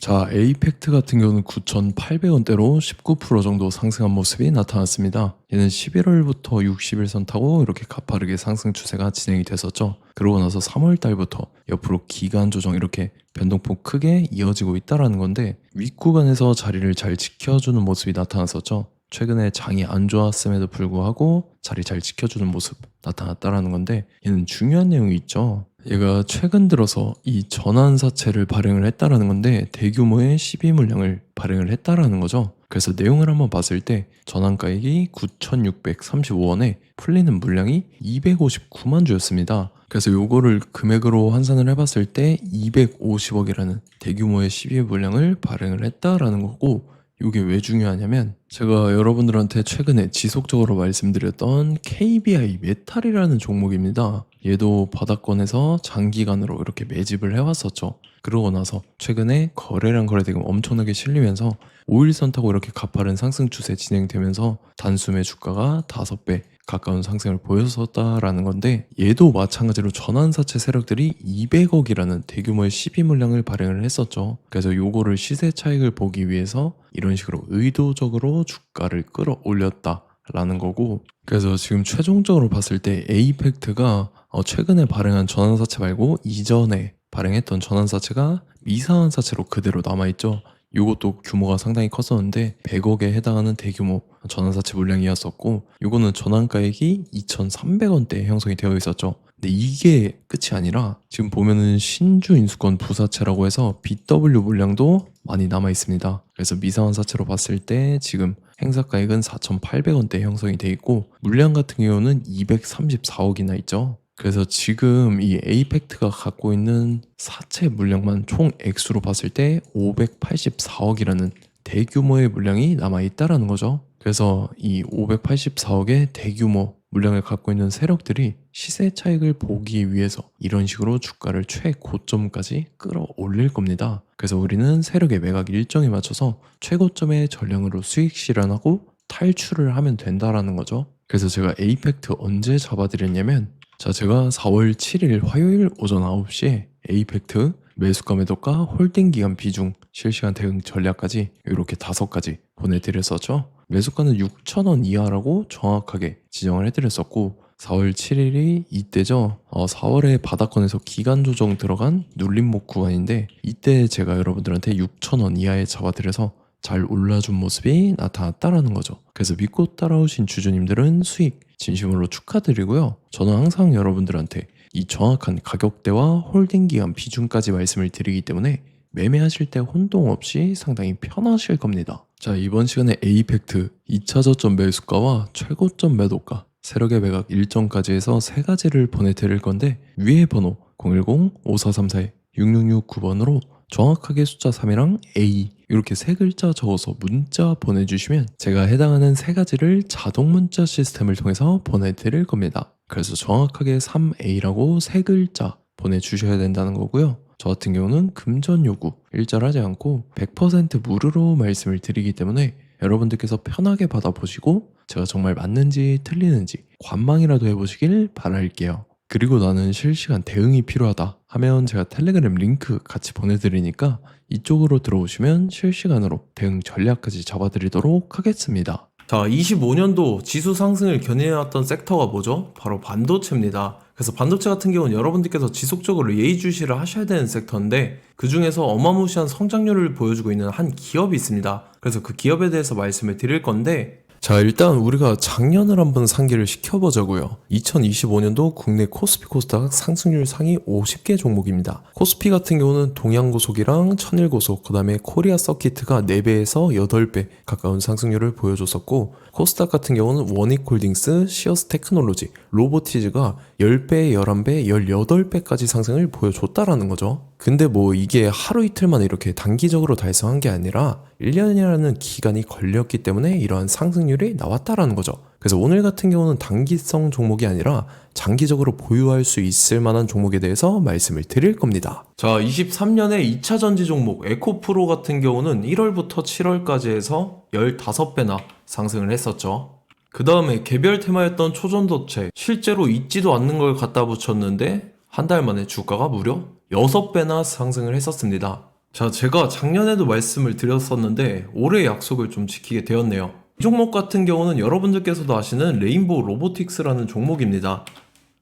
자, 에이펙트 같은 경우는 9,800원대로 19% 정도 상승한 모습이 나타났습니다. 얘는 11월부터 60일선 타고 이렇게 가파르게 상승 추세가 진행이 됐었죠. 그러고 나서 3월 달부터 옆으로 기간 조정 이렇게 변동폭 크게 이어지고 있다라는 건데 윗구간에서 자리를 잘 지켜주는 모습이 나타났었죠. 최근에 장이 안 좋았음에도 불구하고 자리 잘 지켜주는 모습 나타났다라는 건데 얘는 중요한 내용이 있죠. 얘가 최근 들어서 이 전환사채를 발행을 했다라는 건데 대규모의 시비 물량을 발행을 했다라는 거죠. 그래서 내용을 한번 봤을 때 전환가액이 9,635원에 풀리는 물량이 259만 주였습니다. 그래서 요거를 금액으로 환산을 해봤을 때 250억이라는 대규모의 시비 물량을 발행을 했다라는 거고, 이게 왜 중요하냐면 제가 여러분들한테 최근에 지속적으로 말씀드렸던 KBI 메탈이라는 종목입니다. 얘도 바닥권에서 장기간으로 이렇게 매집을 해왔었죠. 그러고 나서 최근에 거래량 거래대금 엄청나게 실리면서 5일선 타고 이렇게 가파른 상승 추세 진행되면서 단숨에 주가가 5배 가까운 상승을 보였었다라는 건데, 얘도 마찬가지로 전환사채 세력들이 200억이라는 대규모의 시비 물량을 발행을 했었죠. 그래서 요거를 시세 차익을 보기 위해서 이런 식으로 의도적으로 주가를 끌어올렸다라는 거고, 그래서 지금 최종적으로 봤을 때 에이펙트가 최근에 발행한 전환사채 말고 이전에 발행했던 전환사채가 미사환사채로 그대로 남아있죠. 요것도 규모가 상당히 컸었는데 100억에 해당하는 대규모 전환사채 물량이었었고, 요거는 전환가액이 2,300원대에 형성이 되어 있었죠. 근데 이게 끝이 아니라 지금 보면은 신주 인수권 부사채라고 해서 BW 물량도 많이 남아 있습니다. 그래서 미사환사채로 봤을 때 지금 행사가액은 4,800원대 형성이 돼 있고 물량 같은 경우는 234억이나 있죠. 그래서 지금 이 에이펙트가 갖고 있는 사채 물량만 총 액수로 봤을 때 584억이라는 대규모의 물량이 남아있다라는 거죠. 그래서 이 584억의 대규모 물량을 갖고 있는 세력들이 시세 차익을 보기 위해서 이런 식으로 주가를 최고점까지 끌어올릴 겁니다. 그래서 우리는 세력의 매각 일정에 맞춰서 최고점의 전량으로 수익 실현하고 탈출을 하면 된다라는 거죠. 그래서 제가 에이펙트 언제 잡아드렸냐면, 자, 제가 4월 7일 화요일 오전 9시에 에이펙트 매수가 매도가 홀딩 기간 비중 실시간 대응 전략까지 이렇게 5가지 보내드렸었죠. 매수가는 6,000원 이하라고 정확하게 지정을 해드렸었고 4월 7일이 이때죠. 4월에 바닥권에서 기간 조정 들어간 눌림목 구간인데 이때 제가 여러분들한테 6,000원 이하에 잡아드려서 잘 올라준 모습이 나타났다라는 거죠. 그래서 믿고 따라오신 주주님들은 수익 진심으로 축하드리고요. 저는 항상 여러분들한테 이 정확한 가격대와 홀딩 기간 비중까지 말씀을 드리기 때문에 매매하실 때 혼동 없이 상당히 편하실 겁니다. 자, 이번 시간에 에이펙트 2차 저점 매수가와 최고점 매도가, 세력의 매각 일정까지 해서 3가지를 보내드릴 건데, 위에 번호 010-5434-6669번으로 정확하게 숫자 3이랑 A 이렇게 3글자 적어서 문자 보내주시면 제가 해당하는 3가지를 자동 문자 시스템을 통해서 보내드릴 겁니다. 그래서 정확하게 3A라고 3글자 보내주셔야 된다는 거고요. 저 같은 경우는 금전 요구 일절하지 않고 100% 무료로 말씀을 드리기 때문에 여러분들께서 편하게 받아보시고 제가 정말 맞는지 틀리는지 관망이라도 해보시길 바랄게요. 그리고 나는 실시간 대응이 필요하다 하면 제가 텔레그램 링크 같이 보내드리니까 이쪽으로 들어오시면 실시간으로 대응 전략까지 잡아드리도록 하겠습니다. 자, 25년도 지수 상승을 견인해왔던 섹터가 뭐죠? 바로 반도체입니다. 그래서 반도체 같은 경우는 여러분들께서 지속적으로 예의주시를 하셔야 되는 섹터인데 그 중에서 어마무시한 성장률을 보여주고 있는 한 기업이 있습니다. 그래서 그 기업에 대해서 말씀을 드릴 건데, 자, 일단 우리가 작년을 한번 상기를 시켜보자고요. 2025년도 국내 코스피 코스닥 상승률 상위 50개 종목입니다. 코스피 같은 경우는 동양고속이랑 천일고속, 그 다음에 코리아 서키트가 4배에서 8배 가까운 상승률을 보여줬었고, 코스닥 같은 경우는 원익홀딩스, 시어스 테크놀로지, 로보티즈가 10배, 11배, 18배까지 상승을 보여줬다라는 거죠. 근데 뭐 이게 하루 이틀 만에 이렇게 단기적으로 달성한 게 아니라 1년이라는 기간이 걸렸기 때문에 이러한 상승률이 나왔다라는 거죠. 그래서 오늘 같은 경우는 단기성 종목이 아니라 장기적으로 보유할 수 있을 만한 종목에 대해서 말씀을 드릴 겁니다. 자, 23년에 2차 전지 종목 에코프로 같은 경우는 1월부터 7월까지 해서 15배나 상승을 했었죠. 그 다음에 개별 테마였던 초전도체, 실제로 있지도 않는 걸 갖다 붙였는데 한 달 만에 주가가 무려 6배나 상승을 했었습니다. 자, 제가 작년에도 말씀을 드렸었는데 올해 약속을 좀 지키게 되었네요. 이 종목 같은 경우는 여러분들께서도 아시는 레인보우 로보틱스라는 종목입니다.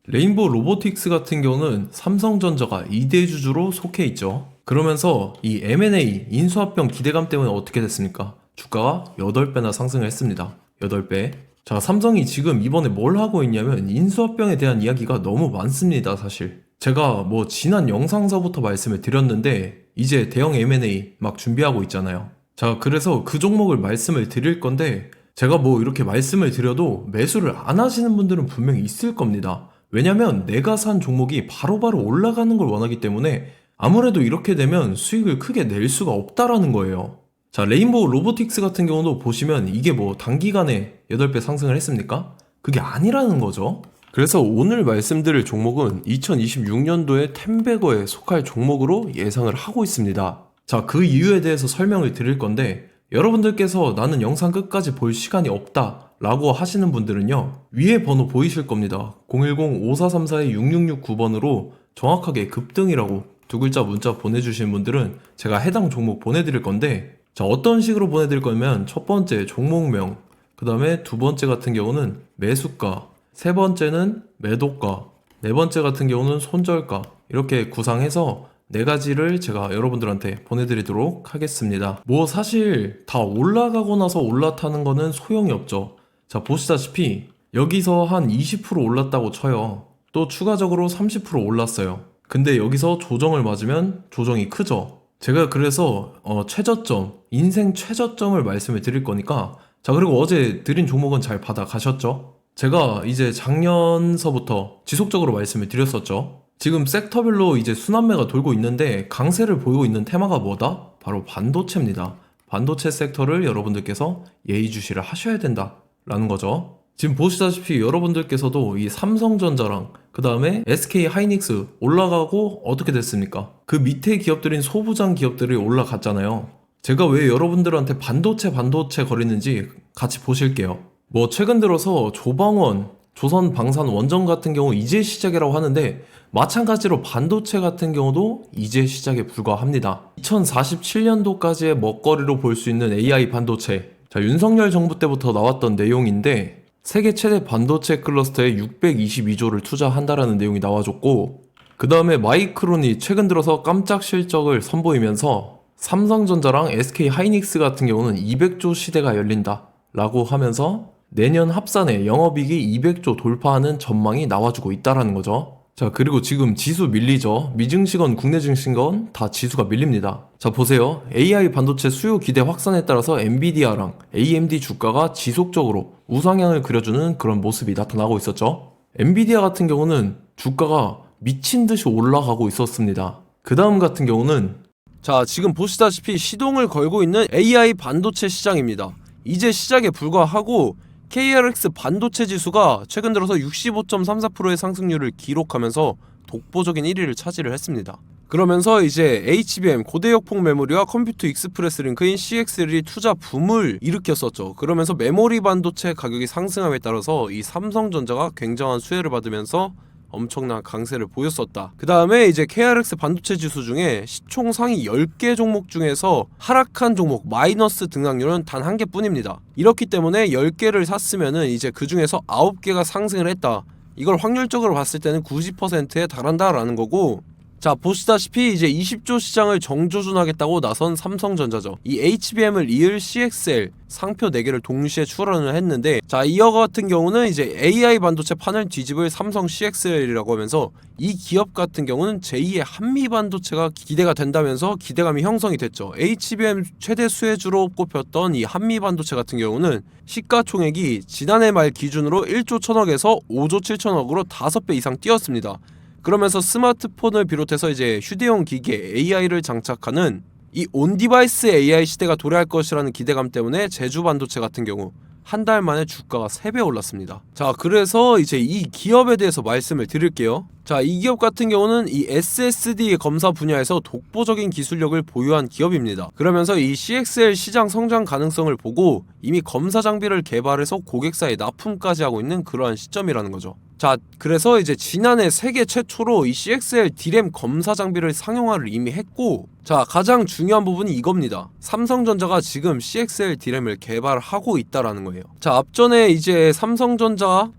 레인보우 로보틱스 같은 경우는 삼성전자가 2대 주주로 속해 있죠. 그러면서 이 M&A 인수합병 기대감 때문에 어떻게 됐습니까? 주가가 8배나 상승을 했습니다. 8배. 자, 삼성이 지금 이번에 뭘 하고 있냐면 인수합병에 대한 이야기가 너무 많습니다, 사실. 제가 뭐 지난 영상서부터 말씀을 드렸는데 이제 대형 M&A 막 준비하고 있잖아요. 자, 그래서 그 종목을 말씀을 드릴 건데 제가 뭐 이렇게 말씀을 드려도 매수를 안 하시는 분들은 분명히 있을 겁니다. 왜냐면 내가 산 종목이 바로바로 올라가는 걸 원하기 때문에 아무래도 이렇게 되면 수익을 크게 낼 수가 없다라는 거예요. 자, 레인보우 로보틱스 같은 경우도 보시면 이게 뭐 단기간에 8배 상승을 했습니까? 그게 아니라는 거죠. 그래서 오늘 말씀드릴 종목은 2026년도에 텐베거에 속할 종목으로 예상을 하고 있습니다. 자, 그 이유에 대해서 설명을 드릴 건데 여러분들께서 나는 영상 끝까지 볼 시간이 없다 라고 하시는 분들은요, 위에 번호 보이실 겁니다. 010-5434-6669번으로 정확하게 급등이라고 두 글자 문자 보내주시는 분들은 제가 해당 종목 보내드릴 건데, 자, 어떤 식으로 보내드릴 거냐면 첫 번째 종목명, 그 다음에 두 번째 같은 경우는 매수가, 세 번째는 매도가, 네 번째 같은 경우는 손절가, 이렇게 구상해서 네 가지를 제가 여러분들한테 보내드리도록 하겠습니다. 뭐 사실 다 올라가고 나서 올라타는 거는 소용이 없죠. 자, 보시다시피 여기서 한 20% 올랐다고 쳐요. 또 추가적으로 30% 올랐어요. 근데 여기서 조정을 맞으면 조정이 크죠. 제가 그래서 최저점, 인생 최저점을 말씀을 드릴 거니까, 자, 그리고 어제 드린 종목은 잘 받아가셨죠? 제가 이제 작년서부터 지속적으로 말씀을 드렸었죠. 지금 섹터별로 이제 순환매가 돌고 있는데 강세를 보이고 있는 테마가 뭐다? 바로 반도체입니다. 반도체 섹터를 여러분들께서 예의주시를 하셔야 된다라는 거죠. 지금 보시다시피 여러분들께서도 이 삼성전자랑 그 다음에 SK 하이닉스 올라가고 어떻게 됐습니까? 그 밑에 기업들인 소부장 기업들이 올라갔잖아요. 제가 왜 여러분들한테 반도체 거리는지 같이 보실게요. 뭐 최근 들어서 조방원, 조선방산 원전 같은 경우 이제 시작이라고 하는데 마찬가지로 반도체 같은 경우도 이제 시작에 불과합니다. 2047년도까지의 먹거리로 볼 수 있는 AI 반도체. 자, 윤석열 정부 때부터 나왔던 내용인데 세계 최대 반도체 클러스터에 622조를 투자한다라는 내용이 나와줬고, 그 다음에 마이크론이 최근 들어서 깜짝 실적을 선보이면서 삼성전자랑 SK 하이닉스 같은 경우는 200조 시대가 열린다 라고 하면서 내년 합산에 영업이익이 200조 돌파하는 전망이 나와주고 있다라는 거죠. 자, 그리고 지금 지수 밀리죠. 미증시건 국내 증시건 다 지수가 밀립니다. 자, 보세요. AI 반도체 수요 기대 확산에 따라서 엔비디아랑 AMD 주가가 지속적으로 우상향을 그려주는 그런 모습이 나타나고 있었죠. 엔비디아 같은 경우는 주가가 미친 듯이 올라가고 있었습니다. 그 다음 같은 경우는, 자, 지금 보시다시피 시동을 걸고 있는 AI 반도체 시장입니다. 이제 시작에 불과하고 KRX 반도체 지수가 최근 들어서 65.34%의 상승률을 기록하면서 독보적인 1위를 차지를 했습니다. 그러면서 이제 HBM 고대역폭 메모리와 컴퓨터 익스프레스 링크인 CXL이 투자 붐을 일으켰었죠. 그러면서 메모리 반도체 가격이 상승함에 따라서 이 삼성전자가 굉장한 수혜를 받으면서 엄청난 강세를 보였었다. 그 다음에 이제 KRX 반도체 지수 중에 시총 상위 10개 종목 중에서 하락한 종목 마이너스 등락률은 단 한 개뿐입니다. 이렇기 때문에 10개를 샀으면은 이제 그 중에서 9개가 상승을 했다. 이걸 확률적으로 봤을 때는 90%에 달한다라는 거고, 자, 보시다시피 이제 20조 시장을 정조준하겠다고 나선 삼성전자죠. 이 HBM을 이을 CXL 상표 4개를 동시에 출원을 했는데, 자, 이어 같은 경우는 이제 AI 반도체 판을 뒤집을 삼성 CXL이라고 하면서 이 기업 같은 경우는 제2의 한미 반도체가 기대가 된다면서 기대감이 형성이 됐죠. HBM 최대 수혜주로 꼽혔던 이 한미 반도체 같은 경우는 시가총액이 지난해 말 기준으로 1조 1000억에서 5조 7천억으로 5배 이상 뛰었습니다. 그러면서 스마트폰을 비롯해서 이제 휴대용 기기에 AI를 장착하는 이 온디바이스 AI 시대가 도래할 것이라는 기대감 때문에 제주 반도체 같은 경우 한 달 만에 주가가 3배 올랐습니다. 자, 그래서 이제 이 기업에 대해서 말씀을 드릴게요. 자, 이 기업 같은 경우는 이 SSD 검사 분야에서 독보적인 기술력을 보유한 기업입니다. 그러면서 이 CXL 시장 성장 가능성을 보고 이미 검사 장비를 개발해서 고객사에 납품까지 하고 있는 그러한 시점이라는 거죠. 자, 그래서 이제 지난해 세계 최초로 이 CXL D램 검사 장비를 상용화를 이미 했고, 자, 가장 중요한 부분이 이겁니다. 삼성전자가 지금 CXL D램을 개발하고 있다라는 거예요. 자, 앞전에 이제 삼성전자가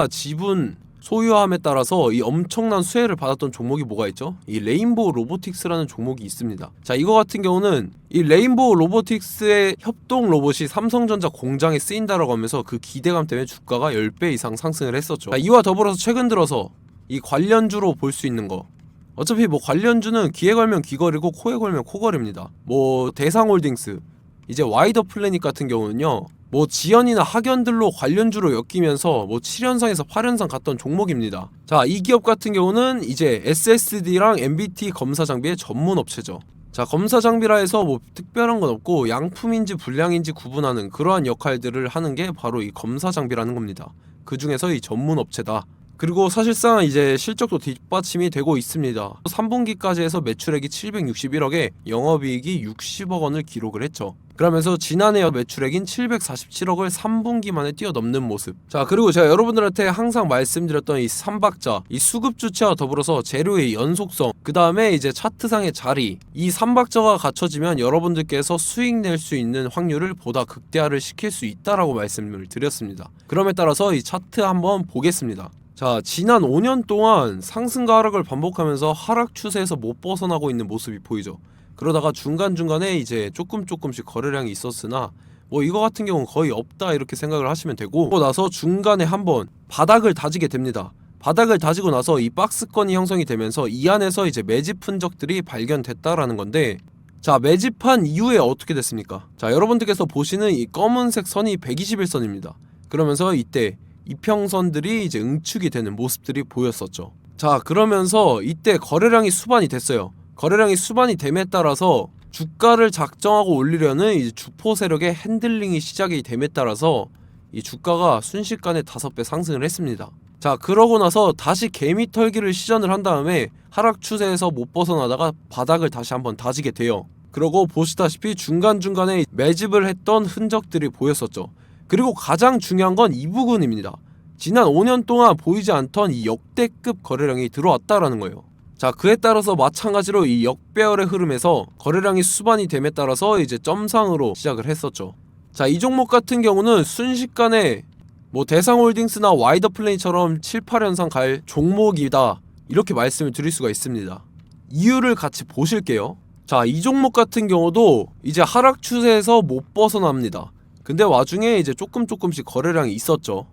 지분 소유함에 따라서 이 엄청난 수혜를 받았던 종목이 뭐가 있죠? 이 레인보우 로보틱스라는 종목이 있습니다. 자, 이거 같은 경우는 이 레인보우 로보틱스의 협동 로봇이 삼성전자 공장에 쓰인다라고 하면서 그 기대감 때문에 주가가 10배 이상 상승을 했었죠. 자, 이와 더불어서 최근 들어서 이 관련주로 볼 수 있는 거, 어차피 뭐 관련주는 귀에 걸면 귀걸이고 코에 걸면 코걸입니다. 뭐 대상홀딩스, 이제 와이더 플래닛 같은 경우는요, 뭐 지연이나 학연들로 관련주로 엮이면서 뭐 7연상에서 8연상 갔던 종목입니다. 자, 이 기업 같은 경우는 이제 SSD랑 MBT 검사 장비의 전문 업체죠. 자, 검사 장비라 해서 뭐 특별한 건 없고 양품인지 불량인지 구분하는 그러한 역할들을 하는 게 바로 이 검사 장비라는 겁니다. 그 중에서 이 전문 업체다. 그리고 사실상 이제 실적도 뒷받침이 되고 있습니다. 3분기까지 해서 매출액이 761억에 영업이익이 60억 원을 기록을 했죠. 그러면서 지난해 매출액인 747억을 3분기 만에 뛰어넘는 모습. 자, 그리고 제가 여러분들한테 항상 말씀드렸던 이 3박자, 이 수급 주체와 더불어서 재료의 연속성, 그 다음에 이제 차트상의 자리, 이 3박자가 갖춰지면 여러분들께서 수익 낼 수 있는 확률을 보다 극대화를 시킬 수 있다라고 말씀을 드렸습니다. 그럼에 따라서 이 차트 한번 보겠습니다. 자, 지난 5년 동안 상승과 하락을 반복하면서 하락 추세에서 못 벗어나고 있는 모습이 보이죠. 그러다가 중간중간에 이제 조금씩 거래량이 있었으나 뭐 이거 같은 경우는 거의 없다 이렇게 생각을 하시면 되고, 그러고 나서 중간에 한번 바닥을 다지게 됩니다. 바닥을 다지고 나서 이 박스권이 형성이 되면서 이 안에서 이제 매집 흔적들이 발견됐다라는 건데, 자, 매집한 이후에 어떻게 됐습니까? 자, 여러분들께서 보시는 이 검은색 선이 121선입니다. 그러면서 이때 이평선들이 이제 응축이 되는 모습들이 보였었죠. 자, 그러면서 이때 거래량이 수반이 됐어요. 거래량이 수반이 됨에 따라서 주가를 작정하고 올리려는 이제 주포 세력의 핸들링이 시작이 됨에 따라서 이 주가가 순식간에 5배 상승을 했습니다. 자, 그러고 나서 다시 개미 털기를 시전을 한 다음에 하락 추세에서 못 벗어나다가 바닥을 다시 한번 다지게 돼요. 그러고 보시다시피 중간중간에 매집을 했던 흔적들이 보였었죠. 그리고 가장 중요한 건 이 부분입니다. 지난 5년 동안 보이지 않던 이 역대급 거래량이 들어왔다라는 거예요. 자, 그에 따라서 마찬가지로 이 역배열의 흐름에서 거래량이 수반이 됨에 따라서 이제 점상으로 시작을 했었죠. 자, 이 종목 같은 경우는 순식간에 뭐 대상홀딩스나 와이더 플레이처럼 7, 8연상 갈 종목이다 이렇게 말씀을 드릴 수가 있습니다. 이유를 같이 보실게요. 자, 이 종목 같은 경우도 이제 하락 추세에서 못 벗어납니다. 근데 와중에 이제 조금씩 거래량이 있었죠.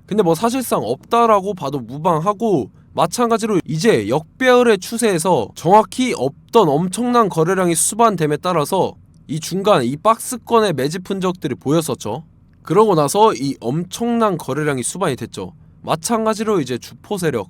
근데 뭐 사실상 없다라고 봐도 무방하고, 마찬가지로 이제 역배열의 추세에서 정확히 없던 엄청난 거래량이 수반됨에 따라서 이 중간 이 박스권의 매집 흔적들이 보였었죠. 그러고 나서 이 엄청난 거래량이 수반이 됐죠. 마찬가지로 이제 주포 세력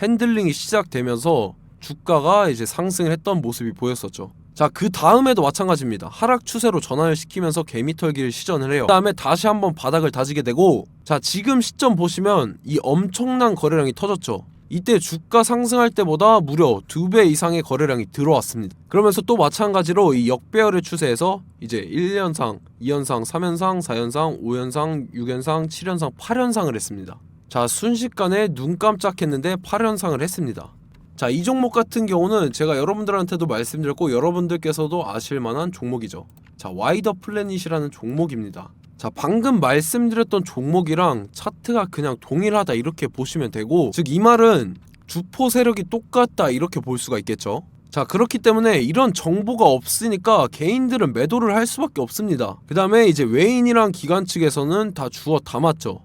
핸들링이 시작되면서 주가가 이제 상승을 했던 모습이 보였었죠. 자, 그 다음에도 마찬가지입니다. 하락 추세로 전환을 시키면서 개미털기를 시전을 해요. 그 다음에 다시 한번 바닥을 다지게 되고, 자, 지금 시점 보시면 이 엄청난 거래량이 터졌죠. 이때 주가 상승할 때보다 무려 2배 이상의 거래량이 들어왔습니다. 그러면서 또 마찬가지로 이 역배열의 추세에서 이제 1연상, 2연상, 3연상, 4연상, 5연상, 6연상, 7연상, 8연상을 했습니다. 자, 순식간에 눈 깜짝했는데 8연상을 했습니다. 자, 이 종목 같은 경우는 제가 여러분들한테도 말씀드렸고 여러분들께서도 아실만한 종목이죠. 자, 와이더 플래닛이라는 종목입니다. 자, 방금 말씀드렸던 종목이랑 차트가 그냥 동일하다 이렇게 보시면 되고, 즉 이 말은 주포 세력이 똑같다 이렇게 볼 수가 있겠죠. 자, 그렇기 때문에 이런 정보가 없으니까 개인들은 매도를 할 수밖에 없습니다. 그 다음에 이제 외인이랑 기관 측에서는 다 주워 담았죠.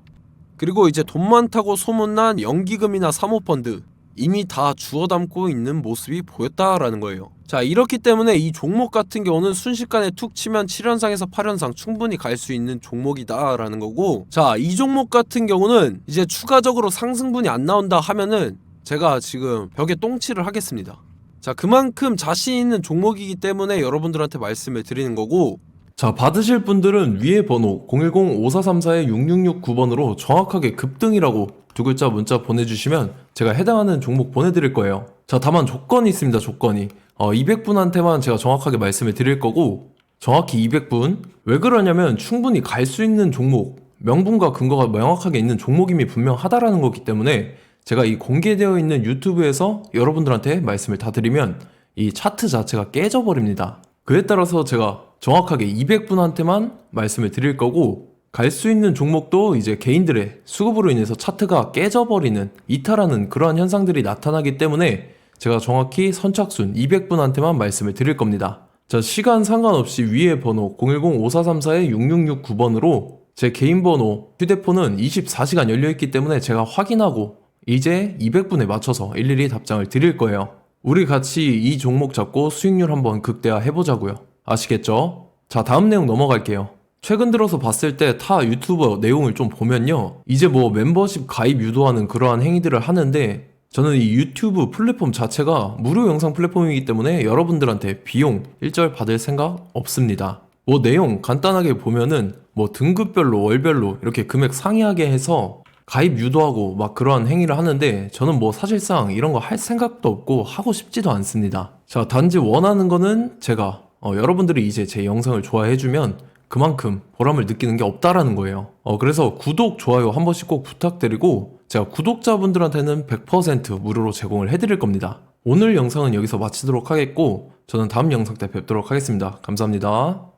그리고 이제 돈 많다고 소문난 연기금이나 사모펀드 이미 다 주워 담고 있는 모습이 보였다라는 거예요. 자, 이렇기 때문에 이 종목 같은 경우는 순식간에 툭 치면 7연상에서 8연상 충분히 갈 수 있는 종목이다 라는 거고, 자, 이 종목 같은 경우는 이제 추가적으로 상승분이 안 나온다 하면은 제가 지금 벽에 똥칠을 하겠습니다. 자, 그만큼 자신 있는 종목이기 때문에 여러분들한테 말씀을 드리는 거고, 자, 받으실 분들은 위에 번호 010-5434-6669번으로 정확하게 급등이라고 두 글자 문자 보내주시면 제가 해당하는 종목 보내드릴 거예요. 자, 다만 조건이 있습니다. 조건이 200분한테만 제가 정확하게 말씀을 드릴 거고, 정확히 200분. 왜 그러냐면 충분히 갈 수 있는 종목 명분과 근거가 명확하게 있는 종목임이 분명하다라는 거기 때문에 제가 이 공개되어 있는 유튜브에서 여러분들한테 말씀을 다 드리면 이 차트 자체가 깨져버립니다. 그에 따라서 제가 정확하게 200분한테만 말씀을 드릴 거고, 갈 수 있는 종목도 이제 개인들의 수급으로 인해서 차트가 깨져버리는, 이탈하는 그러한 현상들이 나타나기 때문에 제가 정확히 선착순 200분한테만 말씀을 드릴 겁니다. 자, 시간 상관없이 위에 번호 010-5434-6669번으로 제 개인 번호, 휴대폰은 24시간 열려있기 때문에 제가 확인하고 이제 200분에 맞춰서 일일이 답장을 드릴 거예요. 우리 같이 이 종목 잡고 수익률 한번 극대화 해보자고요. 아시겠죠? 자, 다음 내용 넘어갈게요. 최근 들어서 봤을 때 타 유튜버 내용을 좀 보면요, 이제 뭐 멤버십 가입 유도하는 그러한 행위들을 하는데, 저는 이 유튜브 플랫폼 자체가 무료 영상 플랫폼이기 때문에 여러분들한테 비용 일절 받을 생각 없습니다. 뭐 내용 간단하게 보면은 뭐 등급별로 월별로 이렇게 금액 상이하게 해서 가입 유도하고 막 그러한 행위를 하는데, 저는 뭐 사실상 이런 거 할 생각도 없고 하고 싶지도 않습니다. 자, 단지 원하는 거는 제가 여러분들이 이제 제 영상을 좋아해주면 그만큼 보람을 느끼는 게 없다라는 거예요. 그래서 구독, 좋아요 한 번씩 꼭 부탁드리고, 제가 구독자분들한테는 100% 무료로 제공을 해드릴 겁니다. 오늘 영상은 여기서 마치도록 하겠고, 저는 다음 영상 때 뵙도록 하겠습니다. 감사합니다.